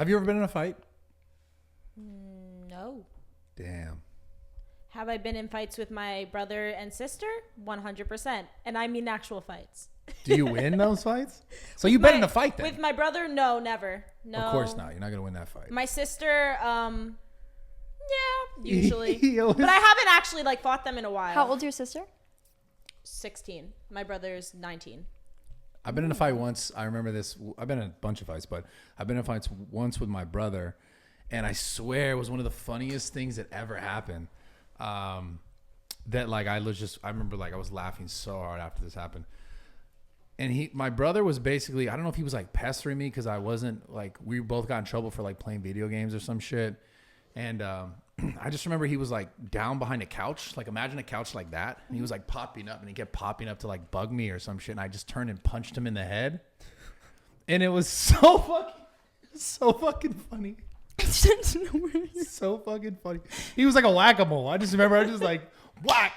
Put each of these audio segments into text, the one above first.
Have you ever been in a fight? No. Damn. Have I been in fights with my brother and sister? 100%. And I mean actual fights. Do you win those fights? So you've been in a fight then? With my brother, no, never. No. Of course not. You're not gonna win that fight. My sister, yeah, usually. But I haven't actually like fought them in a while. How old's your sister? 16. My brother's 19. I've been in a fight once. I remember this. I've been in a bunch of fights, but I've been in fights once with my brother, and I swear it was one of the funniest things that ever happened. That like I remember like I was laughing so hard after this happened. And my brother was basically, I don't know if he was like pestering me because I wasn't like, we both got in trouble for like playing video games or some shit. And I just remember he was like down behind a couch. Like imagine a couch like that. And he was like popping up and he kept popping up to like bug me or some shit. And I just turned and punched him in the head. And it was so fucking funny. So fucking funny. He was like a whack-a-mole. I just remember I just like whack.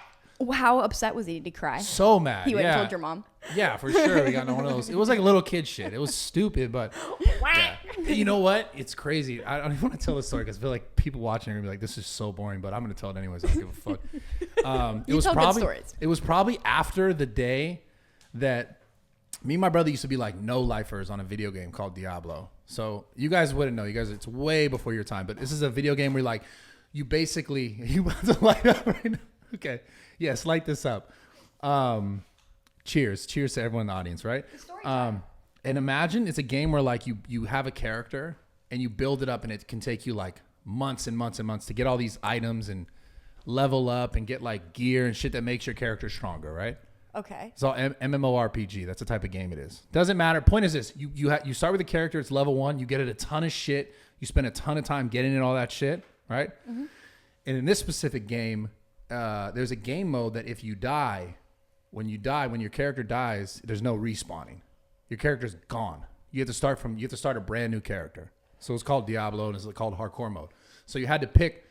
How upset was he? Did he cry? So mad. He went and told your mom. Yeah, for sure. We got one of those. It was like little kid shit. It was stupid, but yeah. You know what? It's crazy. I don't even want to tell this story because I feel like people watching are gonna be like, "This is so boring," but I'm gonna tell it anyways. I don't give a fuck. You tell good stories. It was probably after the day that me and my brother used to be like no-lifers on a video game called Diablo. So you guys wouldn't know. You guys, it's way before your time. But this is a video game where like you basically you want to light up right now. Okay. Yes, light this up. Cheers to everyone in the audience, right? And imagine it's a game where like you have a character and you build it up and it can take you like months and months and months to get all these items and level up and get like gear and shit that makes your character stronger, right? Okay. It's all MMORPG. That's the type of game it is. Doesn't matter. Point is this: you start with a character. It's level 1. You get it a ton of shit. You spend a ton of time getting it all that shit, right? Mm-hmm. And in this specific game, there's a game mode that if you die, when your character dies, there's no respawning. Your character's gone. You have to start a brand new character. So it's called Diablo and it's called hardcore mode. So you had to pick.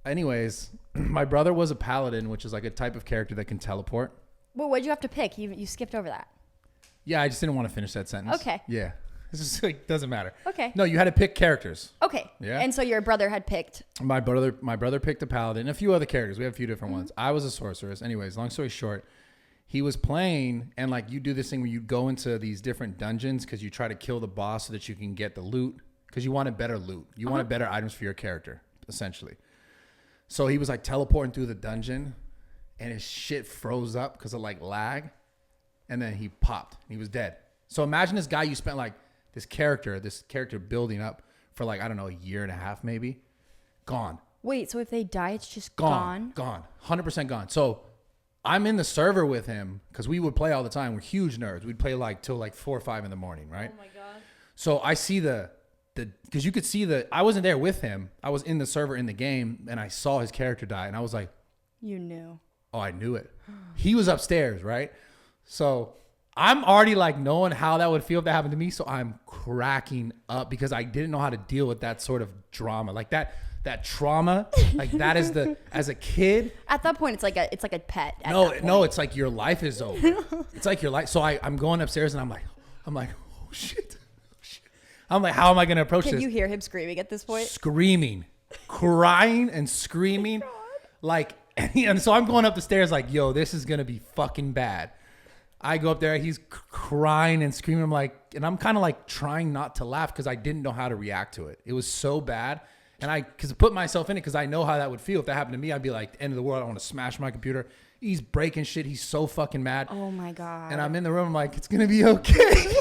Anyways, my brother was a paladin, which is like a type of character that can teleport. Well, what'd you have to pick? You skipped over that. Yeah, I just didn't want to finish that sentence. Okay. Yeah. This is like doesn't matter. Okay. No, you had to pick characters. Okay. Yeah. And so your brother had picked. My brother picked a paladin and a few other characters. We have a few different ones. I was a sorceress. Anyways, long story short, he was playing and like you do this thing where you go into these different dungeons because you try to kill the boss so that you can get the loot because you wanted better loot. You wanted better items for your character, essentially. So he was like teleporting through the dungeon and his shit froze up because of like lag. And then he popped. He was dead. So imagine this guy you spent like this character building up for like, I don't know, a year and a half maybe. Gone. Wait, so if they die, it's just gone? Gone. 100% gone. So I'm in the server with him because we would play all the time. We're huge nerds. We'd play like till like 4 or 5 in the morning, right? Oh my God. So I see because you could see I wasn't there with him. I was in the server in the game and I saw his character die and I was like, You knew. oh, I knew it. He was upstairs, right? So I'm already like knowing how that would feel if that happened to me. So I'm cracking up because I didn't know how to deal with that sort of drama. Like that trauma, like that is as a kid. At that point, it's like a pet. No, it's like your life is over. It's like your life. So I'm going upstairs and I'm like, oh shit. I'm like, how am I going to approach this? Can you hear him screaming at this point? Screaming, crying and screaming. Like, and so I'm going up the stairs like, yo, this is going to be fucking bad. I go up there. He's crying and screaming. I'm like, and I'm kind of like trying not to laugh because I didn't know how to react to it. It was so bad. And I put myself in it because I know how that would feel. If that happened to me, I'd be like, end of the world. I want to smash my computer. He's breaking shit. He's so fucking mad. Oh my God. And I'm in the room. I'm like, it's going to be okay.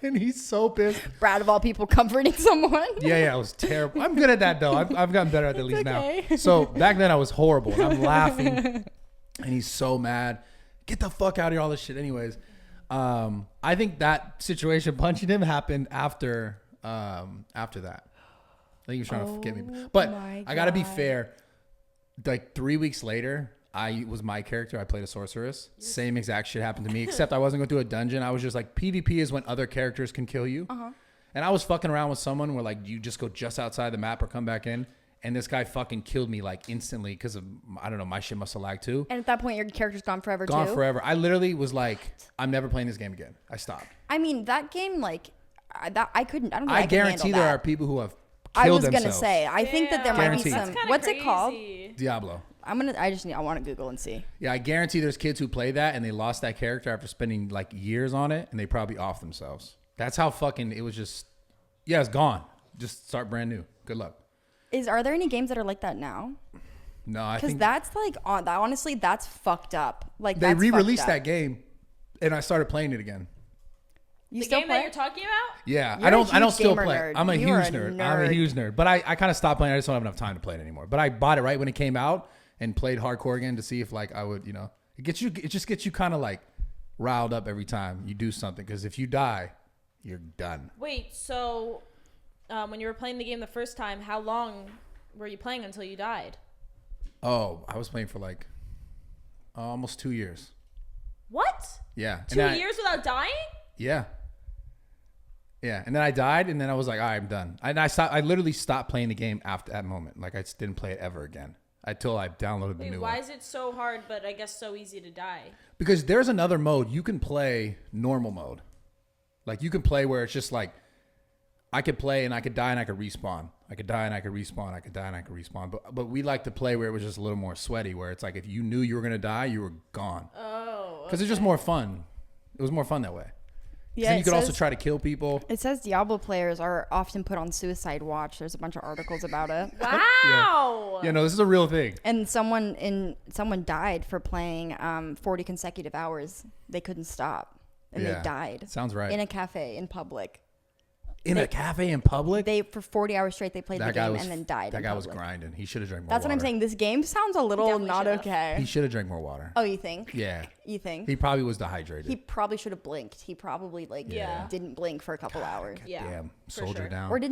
And he's so pissed. Brad of all people comforting someone. Yeah, it was terrible. I'm good at that though. I've gotten better at that at least okay. now. So back then I was horrible. And I'm laughing. And he's so mad. Get the fuck out of here, all this shit. Anyways, I think that situation, punching him, happened after that. I think he was trying to get me. But I got to be fair. Like 3 weeks later, I was my character. I played a sorceress. Same exact shit happened to me, except I wasn't going through a dungeon. I was just like, PvP is when other characters can kill you. And I was fucking around with someone where like you just go just outside the map or come back in. And this guy fucking killed me like instantly because of, I don't know, my shit must have lagged too. And at that point, your character's gone forever too? Gone forever. I literally was like, I'm never playing this game again. I stopped. I mean, that game, like, I couldn't. I don't. Think I could guarantee handle there that. are people who have killed I was themselves. gonna say. I think that there might be Guaranteed. some. That's kinda What's it called? crazy. Diablo. I want to Google and see. Yeah, I guarantee there's kids who play that and they lost that character after spending like years on it, and they probably off themselves. That's how fucking it was. Just it's gone. Just start brand new. Good luck. Are there any games that are like that now? No, I Because think that's like honestly, that's fucked up. Like they that's re-released fucked up. that game, and I started playing it again. You The still game play? that you're talking about? Yeah, You're I a don't huge still gamer play. nerd. I'm a You huge are a nerd. I'm a nerd. huge nerd. But I kind of stopped playing. I just don't have enough time to play it anymore. But I bought it right when it came out and played hardcore again to see if like I would, it just gets you kind of like riled up every time you do something. Because if you die, you're done. Wait, so when you were playing the game the first time, how long were you playing until you died? Oh, I was playing for like almost 2 years. What? Yeah. 2 years without dying? Yeah. Yeah, and then I died, and then I was like, all right, I'm done. And I literally stopped playing the game after that moment. Like, I just didn't play it ever again until I downloaded the Wait, new why one. is it so hard, but I guess so easy to die? Because there's another mode. You can play normal mode. Like, you can play where it's just like, I could play and I could die and I could respawn. I could die and I could respawn. I could die and I could respawn. But we like to play where it was just a little more sweaty, where it's like if you knew you were going to die, you were gone. Oh. Because it's just more fun. It was more fun that way. Yeah, Then you it could also says- try to kill people. It says Diablo players are often put on suicide watch. There's a bunch of articles about it. Wow. Yeah, no, this is a real thing. And someone died for playing 40 consecutive hours. They couldn't stop, and Yeah, they died sounds right. in a cafe in public. In a cafe in public? They for 40 hours straight they played the game and then died. That in guy was public. grinding. He should have drank more That's water. what I'm saying. This game sounds a little Definitely not should've. okay. He should have drank more water. Oh, you think? Yeah. You think? He probably was dehydrated. He probably should have blinked. He probably Yeah. didn't blink for a couple hours. Yeah, Damn. for Soldier sure. down. Or did